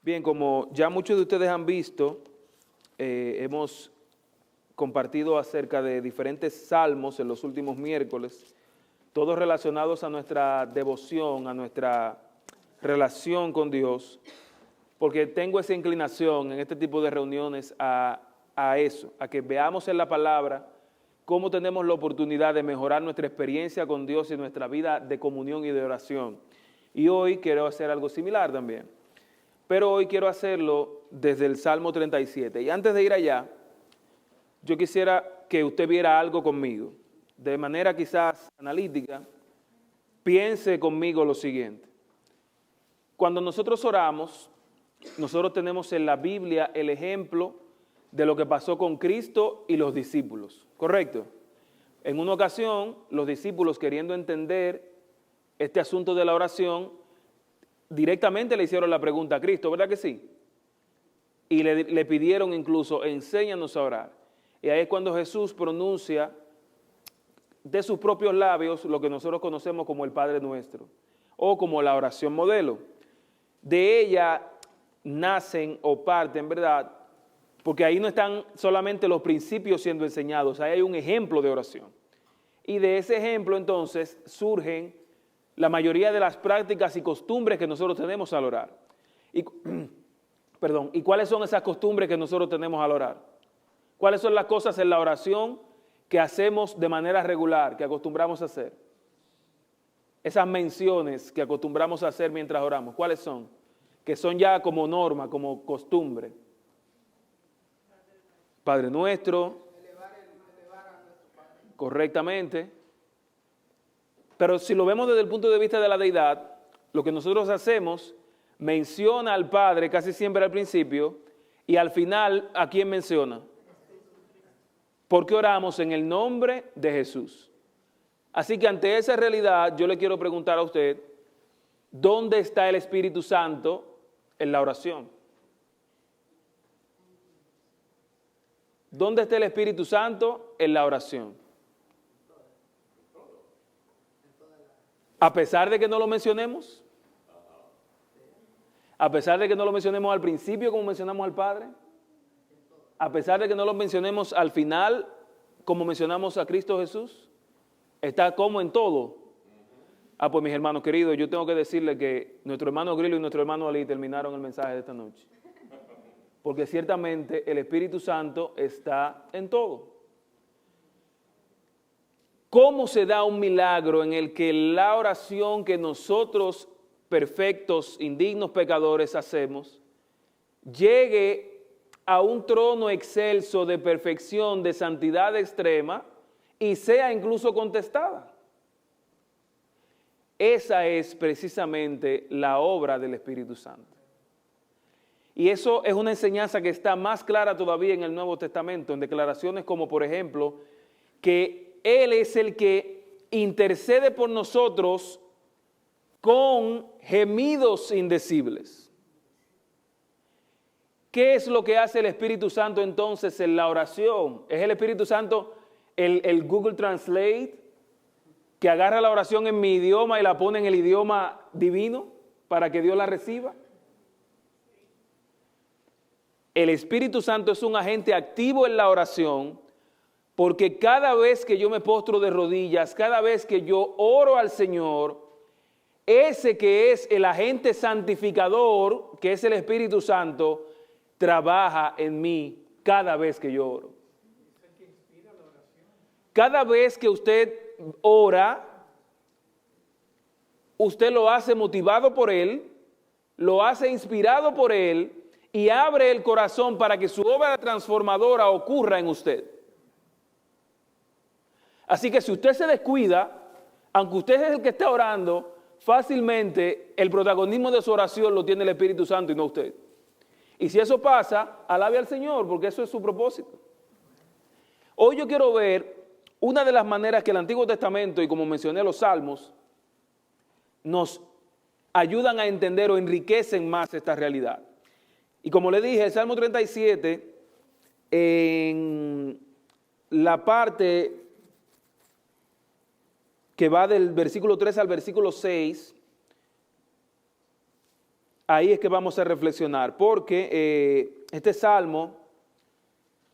Bien, como ya muchos de ustedes han visto, hemos compartido acerca de diferentes salmos en los últimos miércoles, todos relacionados a nuestra devoción, a nuestra relación con Dios, porque tengo esa inclinación en este tipo de reuniones a eso, a que veamos en la palabra cómo tenemos la oportunidad de mejorar nuestra experiencia con Dios y nuestra vida de comunión y de oración. Y hoy quiero hacer algo similar también. Pero hoy quiero hacerlo desde el Salmo 37. Y antes de ir allá, yo quisiera que usted viera algo conmigo. De manera quizás analítica, piense conmigo lo siguiente. Cuando nosotros oramos, nosotros tenemos en la Biblia el ejemplo de lo que pasó con Cristo y los discípulos, ¿correcto? En una ocasión, los discípulos, queriendo entender este asunto de la oración, directamente le hicieron la pregunta a Cristo, ¿verdad que sí? Y le pidieron incluso, enséñanos a orar. Y ahí es cuando Jesús pronuncia de sus propios labios lo que nosotros conocemos como el Padre Nuestro, o como la oración modelo. De ella nacen o parten, ¿verdad? Porque ahí no están solamente los principios siendo enseñados, ahí hay un ejemplo de oración. Y de ese ejemplo entonces surgen la mayoría de las prácticas y costumbres que nosotros tenemos al orar. ¿Y cuáles son esas costumbres que nosotros tenemos al orar? ¿Cuáles son las cosas en la oración que hacemos de manera regular, que acostumbramos a hacer? Esas menciones que acostumbramos a hacer mientras oramos, ¿cuáles son? Que son ya como norma, como costumbre. Padre Nuestro, correctamente. Pero si lo vemos desde el punto de vista de la deidad, lo que nosotros hacemos menciona al Padre casi siempre al principio y al final, ¿a quién menciona? Porque oramos en el nombre de Jesús. Así que ante esa realidad yo le quiero preguntar a usted, ¿dónde está el Espíritu Santo en la oración? ¿Dónde está el Espíritu Santo en la oración? A pesar de que no lo mencionemos, a pesar de que no lo mencionemos al principio como mencionamos al Padre, a pesar de que no lo mencionemos al final como mencionamos a Cristo Jesús, está como en todo. Pues mis hermanos queridos, yo tengo que decirle que nuestro hermano Grillo y nuestro hermano Ali terminaron el mensaje de esta noche. Porque ciertamente el Espíritu Santo está en todo. ¿Cómo se da un milagro en el que la oración que nosotros, perfectos, indignos pecadores, hacemos, llegue a un trono excelso de perfección, de santidad extrema, y sea incluso contestada? Esa es precisamente la obra del Espíritu Santo. Y eso es una enseñanza que está más clara todavía en el Nuevo Testamento, en declaraciones como, por ejemplo, que Él es el que intercede por nosotros con gemidos indecibles. ¿Qué es lo que hace el Espíritu Santo entonces en la oración? ¿Es el Espíritu Santo el Google Translate que agarra la oración en mi idioma y la pone en el idioma divino para que Dios la reciba? El Espíritu Santo es un agente activo en la oración porque cada vez que yo me postro de rodillas, cada vez que yo oro al Señor, ese que es el agente santificador, que es el Espíritu Santo, trabaja en mí cada vez que yo oro. Cada vez que usted ora, usted lo hace motivado por Él, lo hace inspirado por Él y abre el corazón para que su obra transformadora ocurra en usted. Así que si usted se descuida, aunque usted es el que está orando, fácilmente el protagonismo de su oración lo tiene el Espíritu Santo y no usted. Y si eso pasa, alabe al Señor, porque eso es su propósito. Hoy yo quiero ver una de las maneras que el Antiguo Testamento, y como mencioné los Salmos, nos ayudan a entender o enriquecen más esta realidad. Y como le dije, el Salmo 37, en la parte que va del versículo 3 al versículo 6, ahí es que vamos a reflexionar, porque este salmo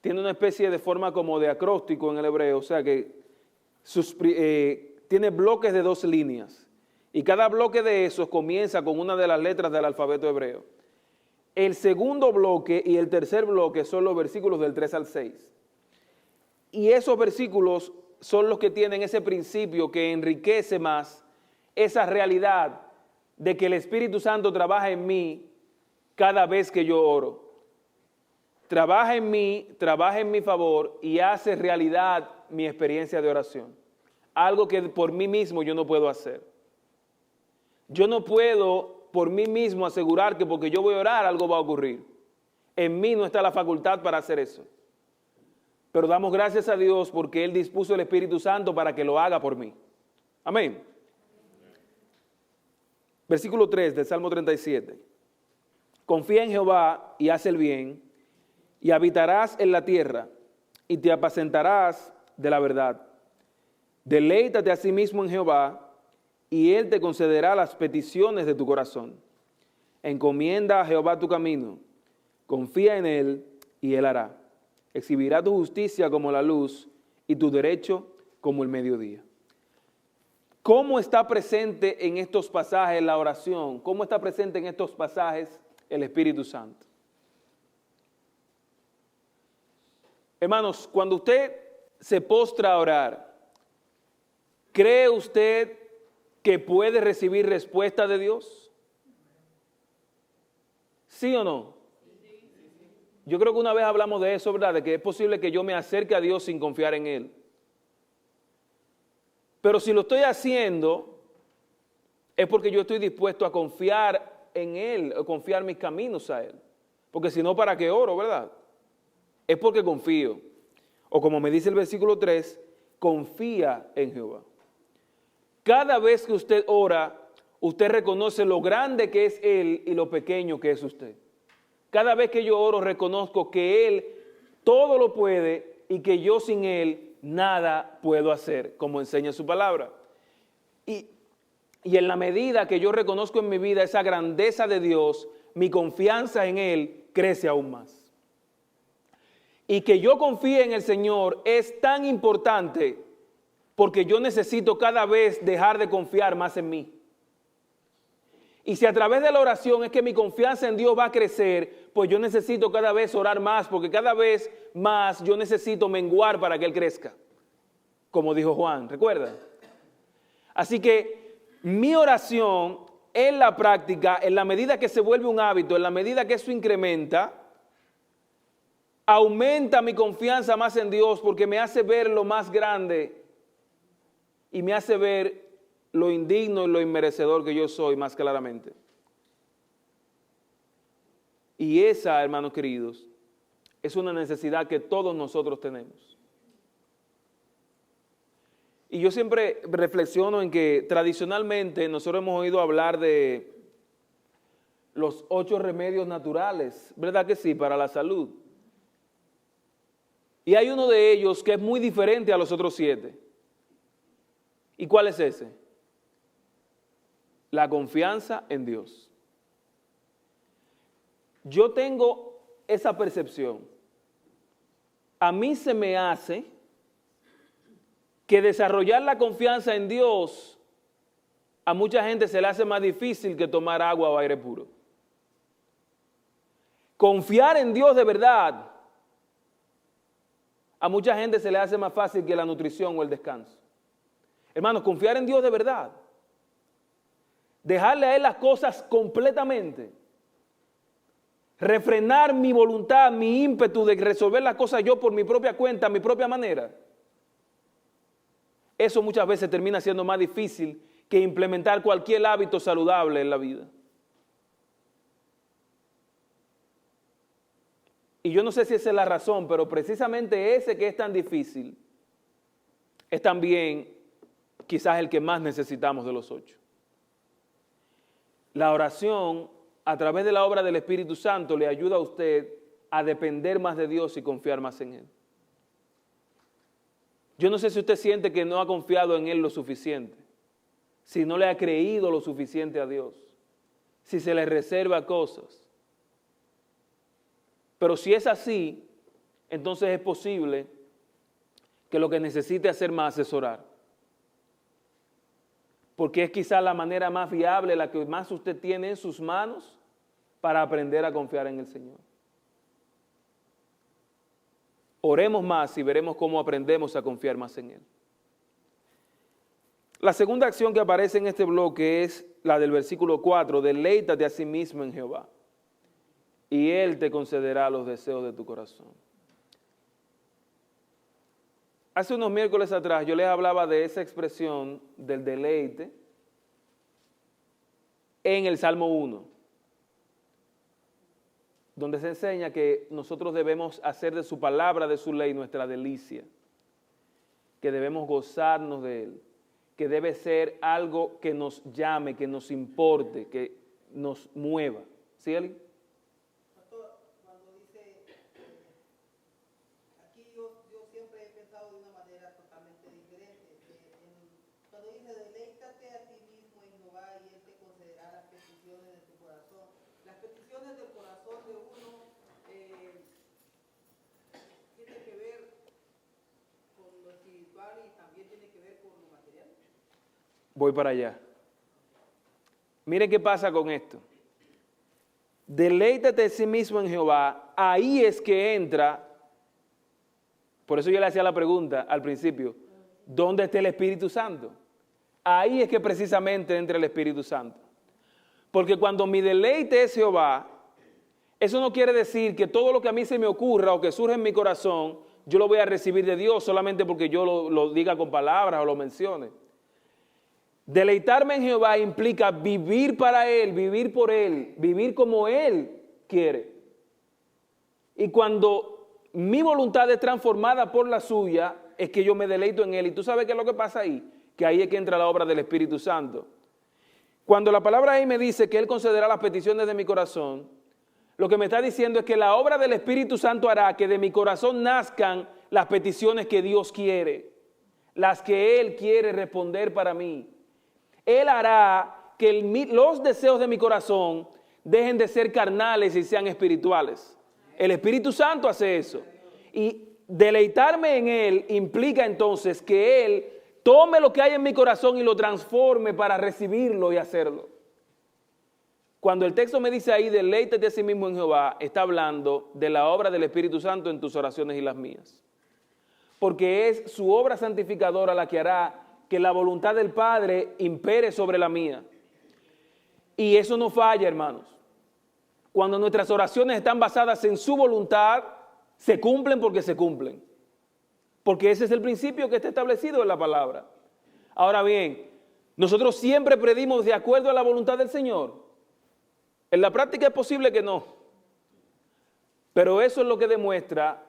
tiene una especie de forma como de acróstico en el hebreo, o sea que tiene bloques de 2 líneas, y cada bloque de esos comienza con una de las letras del alfabeto hebreo. El segundo bloque y el tercer bloque son los versículos del 3 al 6. Y esos versículos son los que tienen ese principio que enriquece más esa realidad de que el Espíritu Santo trabaja en mí cada vez que yo oro. Trabaja en mí, trabaja en mi favor y hace realidad mi experiencia de oración. Algo que por mí mismo yo no puedo hacer. Yo no puedo por mí mismo asegurar que porque yo voy a orar algo va a ocurrir. En mí no está la facultad para hacer eso. Pero damos gracias a Dios porque Él dispuso el Espíritu Santo para que lo haga por mí. Amén. Versículo 3 del Salmo 37. Confía en Jehová y haz el bien, y habitarás en la tierra, y te apacentarás de la verdad. Deleítate a sí mismo en Jehová, y Él te concederá las peticiones de tu corazón. Encomienda a Jehová tu camino, confía en Él, y Él hará. Exhibirá tu justicia como la luz, y tu derecho como el mediodía. ¿Cómo está presente en estos pasajes la oración? ¿Cómo está presente en estos pasajes el Espíritu Santo? Hermanos, cuando usted se postra a orar, ¿cree usted que puede recibir respuesta de Dios? ¿Sí o no? Yo creo que una vez hablamos de eso, ¿verdad? De que es posible que yo me acerque a Dios sin confiar en Él. Pero si lo estoy haciendo, es porque yo estoy dispuesto a confiar en Él, a confiar mis caminos a Él. Porque si no, ¿para qué oro, verdad? Es porque confío. O como me dice el versículo 3, confía en Jehová. Cada vez que usted ora, usted reconoce lo grande que es Él y lo pequeño que es usted. Cada vez que yo oro, reconozco que Él todo lo puede y que yo sin Él nada puedo hacer, como enseña su palabra. Y en la medida que yo reconozco en mi vida esa grandeza de Dios, mi confianza en Él crece aún más. Y que yo confíe en el Señor es tan importante porque yo necesito cada vez dejar de confiar más en mí. Y si a través de la oración es que mi confianza en Dios va a crecer, pues yo necesito cada vez orar más, porque cada vez más yo necesito menguar para que Él crezca, como dijo Juan, ¿recuerdan? Así que mi oración en la práctica, en la medida que se vuelve un hábito, en la medida que eso incrementa, aumenta mi confianza más en Dios porque me hace ver lo más grande y me hace ver lo indigno y lo inmerecedor que yo soy más claramente. Y esa, hermanos queridos, es una necesidad que todos nosotros tenemos. Y yo siempre reflexiono en que tradicionalmente nosotros hemos oído hablar de los 8 remedios naturales, ¿verdad que sí? Para la salud. Y hay uno de ellos que es muy diferente a los otros 7. ¿Y cuál es ese? La confianza en Dios. Yo tengo esa percepción. A mí se me hace que desarrollar la confianza en Dios a mucha gente se le hace más difícil que tomar agua o aire puro. Confiar en Dios de verdad a mucha gente se le hace más fácil que la nutrición o el descanso. Hermanos, confiar en Dios de verdad. Dejarle a Él las cosas completamente. Refrenar mi voluntad, mi ímpetu de resolver las cosas yo por mi propia cuenta, a mi propia manera. Eso muchas veces termina siendo más difícil que implementar cualquier hábito saludable en la vida. Y yo no sé si esa es la razón, pero precisamente ese que es tan difícil es también quizás el que más necesitamos de los 8. La oración, a través de la obra del Espíritu Santo, le ayuda a usted a depender más de Dios y confiar más en Él. Yo no sé si usted siente que no ha confiado en Él lo suficiente, si no le ha creído lo suficiente a Dios. si se le reserva cosas. Pero si es así, entonces es posible que lo que necesite hacer más es orar. Porque es quizás la manera más viable, la que más usted tiene en sus manos para aprender a confiar en el Señor. Oremos más y veremos cómo aprendemos a confiar más en Él. La segunda acción que aparece en este bloque es la del versículo 4, deleítate a sí mismo en Jehová, y Él te concederá los deseos de tu corazón. Hace unos miércoles atrás yo les hablaba de esa expresión del deleite en el Salmo 1, donde se enseña que nosotros debemos hacer de su palabra, de su ley, nuestra delicia, que debemos gozarnos de Él, que debe ser algo que nos llame, que nos importe, que nos mueva. ¿Sí, Eli? Pastor, cuando dice, aquí yo siempre he pensado de una manera totalmente diferente. Cuando dice, deleítate a ti mismo en Jehová y Él te concederá las peticiones de tu corazón. Las peticiones del corazón de uno tienen que ver con lo espiritual y también tiene que ver con lo material. Voy para allá. Miren qué pasa con esto. Deleítate a sí mismo en Jehová. Ahí es que entra, por eso yo le hacía la pregunta al principio, ¿dónde está el Espíritu Santo? Ahí es que precisamente entra el Espíritu Santo. Porque cuando mi deleite es Jehová, eso no quiere decir que todo lo que a mí se me ocurra o que surge en mi corazón, yo lo voy a recibir de Dios solamente porque yo lo diga con palabras o lo mencione. Deleitarme en Jehová implica vivir para Él, vivir por Él, vivir como Él quiere. Y cuando mi voluntad es transformada por la suya, es que yo me deleito en Él. ¿Y tú sabes qué es lo que pasa ahí? Que ahí es que entra la obra del Espíritu Santo. Cuando la palabra ahí me dice que Él concederá las peticiones de mi corazón, lo que me está diciendo es que la obra del Espíritu Santo hará que de mi corazón nazcan las peticiones que Dios quiere, las que Él quiere responder para mí. Él hará que los deseos de mi corazón dejen de ser carnales y sean espirituales. El Espíritu Santo hace eso. Y deleitarme en Él implica entonces que Él tome lo que hay en mi corazón y lo transforme para recibirlo y hacerlo. Cuando el texto me dice ahí, deleítate a sí mismo en Jehová, está hablando de la obra del Espíritu Santo en tus oraciones y las mías. Porque es su obra santificadora la que hará que la voluntad del Padre impere sobre la mía. Y eso no falla, hermanos. Cuando nuestras oraciones están basadas en su voluntad, se cumplen porque se cumplen. Porque ese es el principio que está establecido en la palabra. Ahora bien, nosotros siempre pedimos de acuerdo a la voluntad del Señor. En la práctica es posible que no. Pero eso es lo que demuestra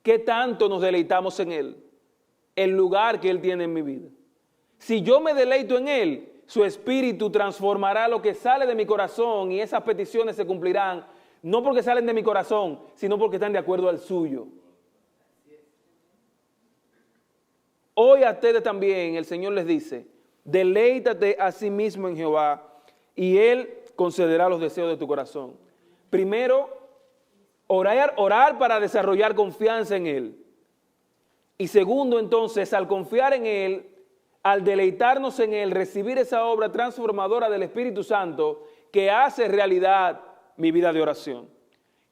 qué tanto nos deleitamos en Él, el lugar que Él tiene en mi vida. Si yo me deleito en Él, su Espíritu transformará lo que sale de mi corazón y esas peticiones se cumplirán, no porque salen de mi corazón, sino porque están de acuerdo al suyo. Hoy a ustedes también el Señor les dice, deleítate a sí mismo en Jehová y Él concederá los deseos de tu corazón. Primero, orar para desarrollar confianza en Él. Y segundo, entonces, al confiar en Él, al deleitarnos en Él, recibir esa obra transformadora del Espíritu Santo que hace realidad mi vida de oración,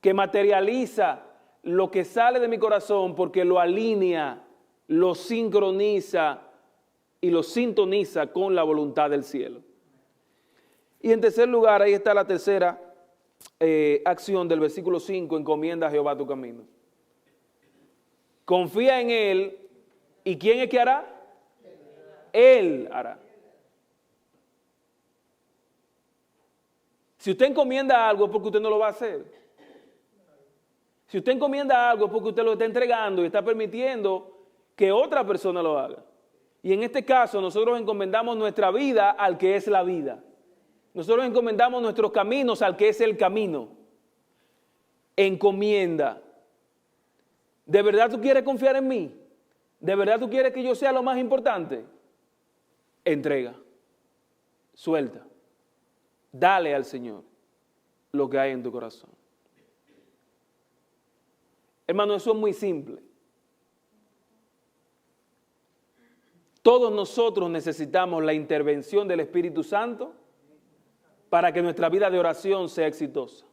que materializa lo que sale de mi corazón porque lo alinea, lo sincroniza y lo sintoniza con la voluntad del cielo. Y en tercer lugar, ahí está la tercera acción del versículo 5, encomienda a Jehová tu camino. Confía en Él, ¿y quién es que hará? Él hará. Si usted encomienda algo es porque usted no lo va a hacer. Si usted encomienda algo es porque usted lo está entregando y está permitiendo que otra persona lo haga. Y en este caso nosotros encomendamos nuestra vida al que es la vida. Nosotros encomendamos nuestros caminos al que es el camino. Encomienda. ¿De verdad tú quieres confiar en mí? ¿De verdad tú quieres que yo sea lo más importante? Entrega. Suelta. Dale al Señor lo que hay en tu corazón. Hermano, eso es muy simple. Todos nosotros necesitamos la intervención del Espíritu Santo para que nuestra vida de oración sea exitosa.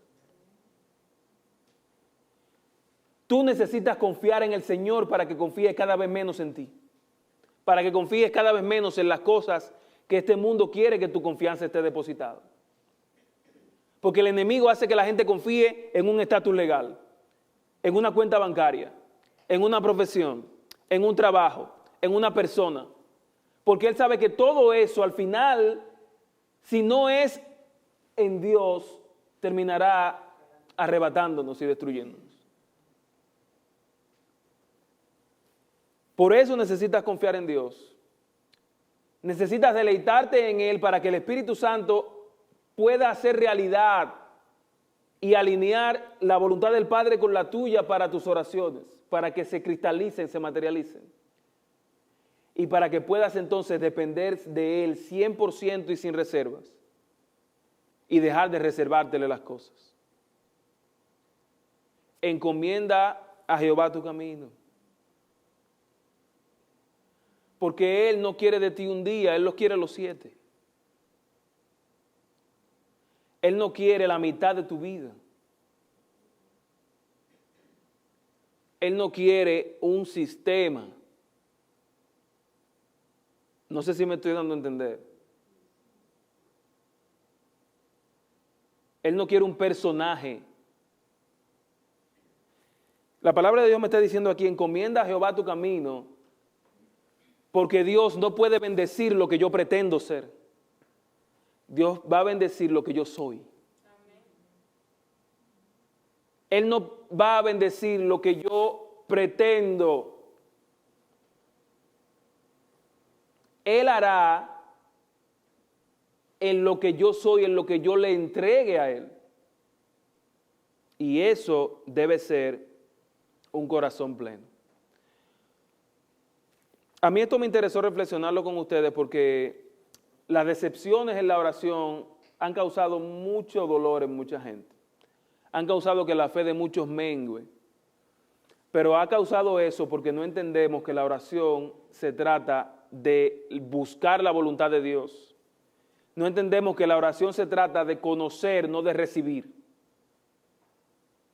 Tú necesitas confiar en el Señor para que confíes cada vez menos en ti, para que confíes cada vez menos en las cosas que este mundo quiere que tu confianza esté depositada. Porque el enemigo hace que la gente confíe en un estatus legal, en una cuenta bancaria, en una profesión, en un trabajo, en una persona. Porque él sabe que todo eso al final, si no es en Dios, terminará arrebatándonos y destruyéndonos. Por eso necesitas confiar en Dios. Necesitas deleitarte en Él para que el Espíritu Santo pueda hacer realidad y alinear la voluntad del Padre con la tuya para tus oraciones, para que se cristalicen, se materialicen. Y para que puedas entonces depender de Él 100% y sin reservas. Y dejar de reservártele las cosas. Encomienda a Jehová tu camino. Porque Él no quiere de ti un día, Él los quiere los 7. Él no quiere la mitad de tu vida. Él no quiere un sistema. No sé si me estoy dando a entender. Él no quiere un personaje. La palabra de Dios me está diciendo aquí, encomienda a Jehová tu camino, porque Dios no puede bendecir lo que yo pretendo ser. Dios va a bendecir lo que yo soy. Él no va a bendecir lo que yo pretendo. Él hará en lo que yo soy, en lo que yo le entregue a Él. Y eso debe ser un corazón pleno. A mí esto me interesó reflexionarlo con ustedes porque las decepciones en la oración han causado mucho dolor en mucha gente. Han causado que la fe de muchos mengue. Pero ha causado eso porque no entendemos que la oración se trata de buscar la voluntad de Dios. No entendemos que la oración se trata de conocer, no de recibir.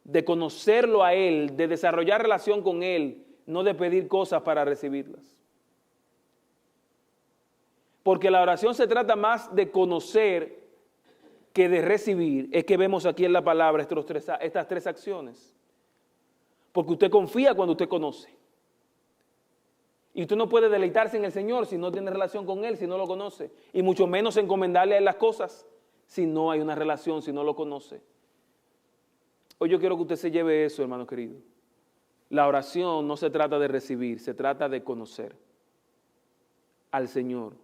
De conocerlo a Él, de desarrollar relación con Él, no de pedir cosas para recibirlas. Porque la oración se trata más de conocer que de recibir. Es que vemos aquí en la palabra estas 3 acciones. Porque usted confía cuando usted conoce. Y usted no puede deleitarse en el Señor si no tiene relación con Él, si no lo conoce. Y mucho menos encomendarle a Él las cosas si no hay una relación, si no lo conoce. Hoy yo quiero que usted se lleve eso, hermano querido. La oración no se trata de recibir, se trata de conocer al Señor,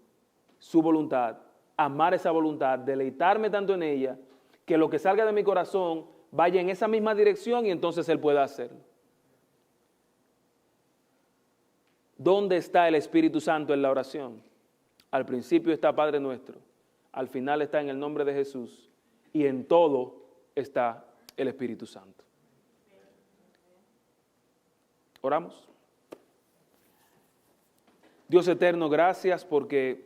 su voluntad, amar esa voluntad, deleitarme tanto en ella, que lo que salga de mi corazón vaya en esa misma dirección y entonces Él pueda hacerlo. ¿Dónde está el Espíritu Santo en la oración? Al principio está Padre nuestro, al final está en el nombre de Jesús y en todo está el Espíritu Santo. Oramos. Dios eterno, gracias porque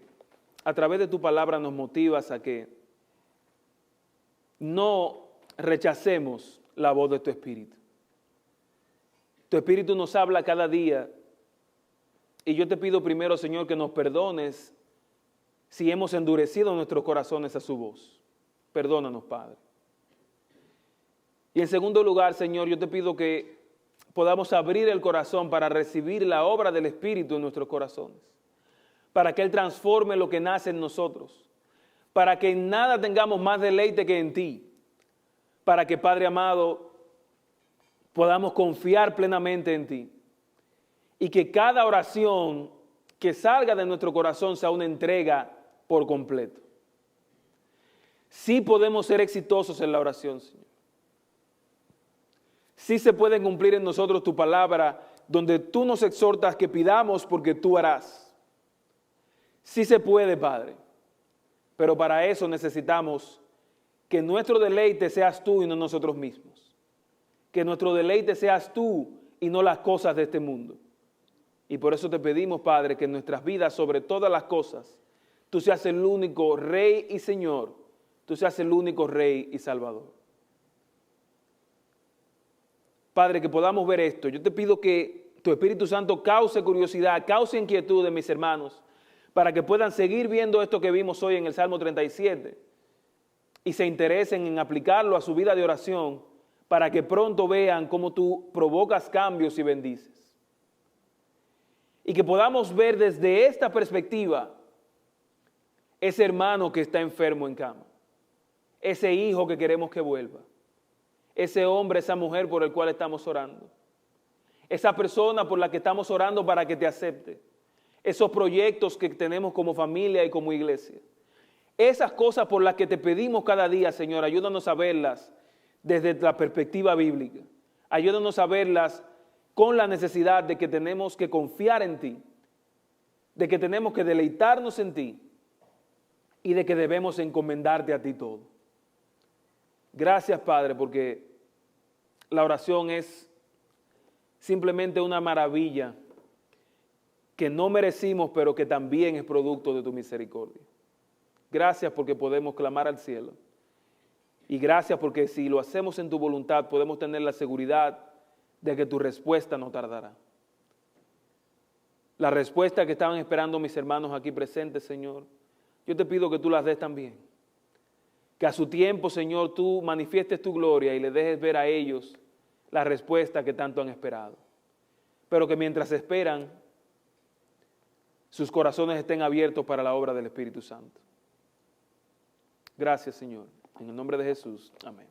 a través de tu palabra nos motivas a que no rechacemos la voz de tu Espíritu. Tu Espíritu nos habla cada día. Y yo te pido primero, Señor, que nos perdones si hemos endurecido nuestros corazones a su voz. Perdónanos, Padre. Y en segundo lugar, Señor, yo te pido que podamos abrir el corazón para recibir la obra del Espíritu en nuestros corazones. Para que Él transforme lo que nace en nosotros. Para que en nada tengamos más deleite que en ti. Para que, Padre amado, podamos confiar plenamente en ti. Y que cada oración que salga de nuestro corazón sea una entrega por completo. Sí podemos ser exitosos en la oración, Señor. Sí se puede cumplir en nosotros tu palabra, donde tú nos exhortas que pidamos porque tú harás. Sí se puede, Padre. Pero para eso necesitamos que nuestro deleite seas tú y no nosotros mismos. Que nuestro deleite seas tú y no las cosas de este mundo. Y por eso te pedimos, Padre, que en nuestras vidas, sobre todas las cosas, tú seas el único Rey y Señor. Tú seas el único Rey y Salvador. Padre, que podamos ver esto. Yo te pido que tu Espíritu Santo cause curiosidad, cause inquietud en mis hermanos, para que puedan seguir viendo esto que vimos hoy en el Salmo 37 y se interesen en aplicarlo a su vida de oración, para que pronto vean cómo tú provocas cambios y bendices. Y que podamos ver desde esta perspectiva ese hermano que está enfermo en cama, ese hijo que queremos que vuelva, ese hombre, esa mujer por el cual estamos orando, esa persona por la que estamos orando para que te acepte, esos proyectos que tenemos como familia y como iglesia. Esas cosas por las que te pedimos cada día, Señor, ayúdanos a verlas desde la perspectiva bíblica. Ayúdanos a verlas con la necesidad de que tenemos que confiar en ti, de que tenemos que deleitarnos en ti y de que debemos encomendarte a ti todo. Gracias, Padre, porque la oración es simplemente una maravilla que no merecimos, pero que también es producto de tu misericordia. Gracias porque podemos clamar al cielo. Y gracias porque si lo hacemos en tu voluntad, podemos tener la seguridad de que tu respuesta no tardará. La respuesta que estaban esperando mis hermanos aquí presentes, Señor, yo te pido que tú las des también. Que a su tiempo, Señor, tú manifiestes tu gloria y le dejes ver a ellos la respuesta que tanto han esperado. Pero que mientras esperan, sus corazones estén abiertos para la obra del Espíritu Santo. Gracias, Señor. En el nombre de Jesús. Amén.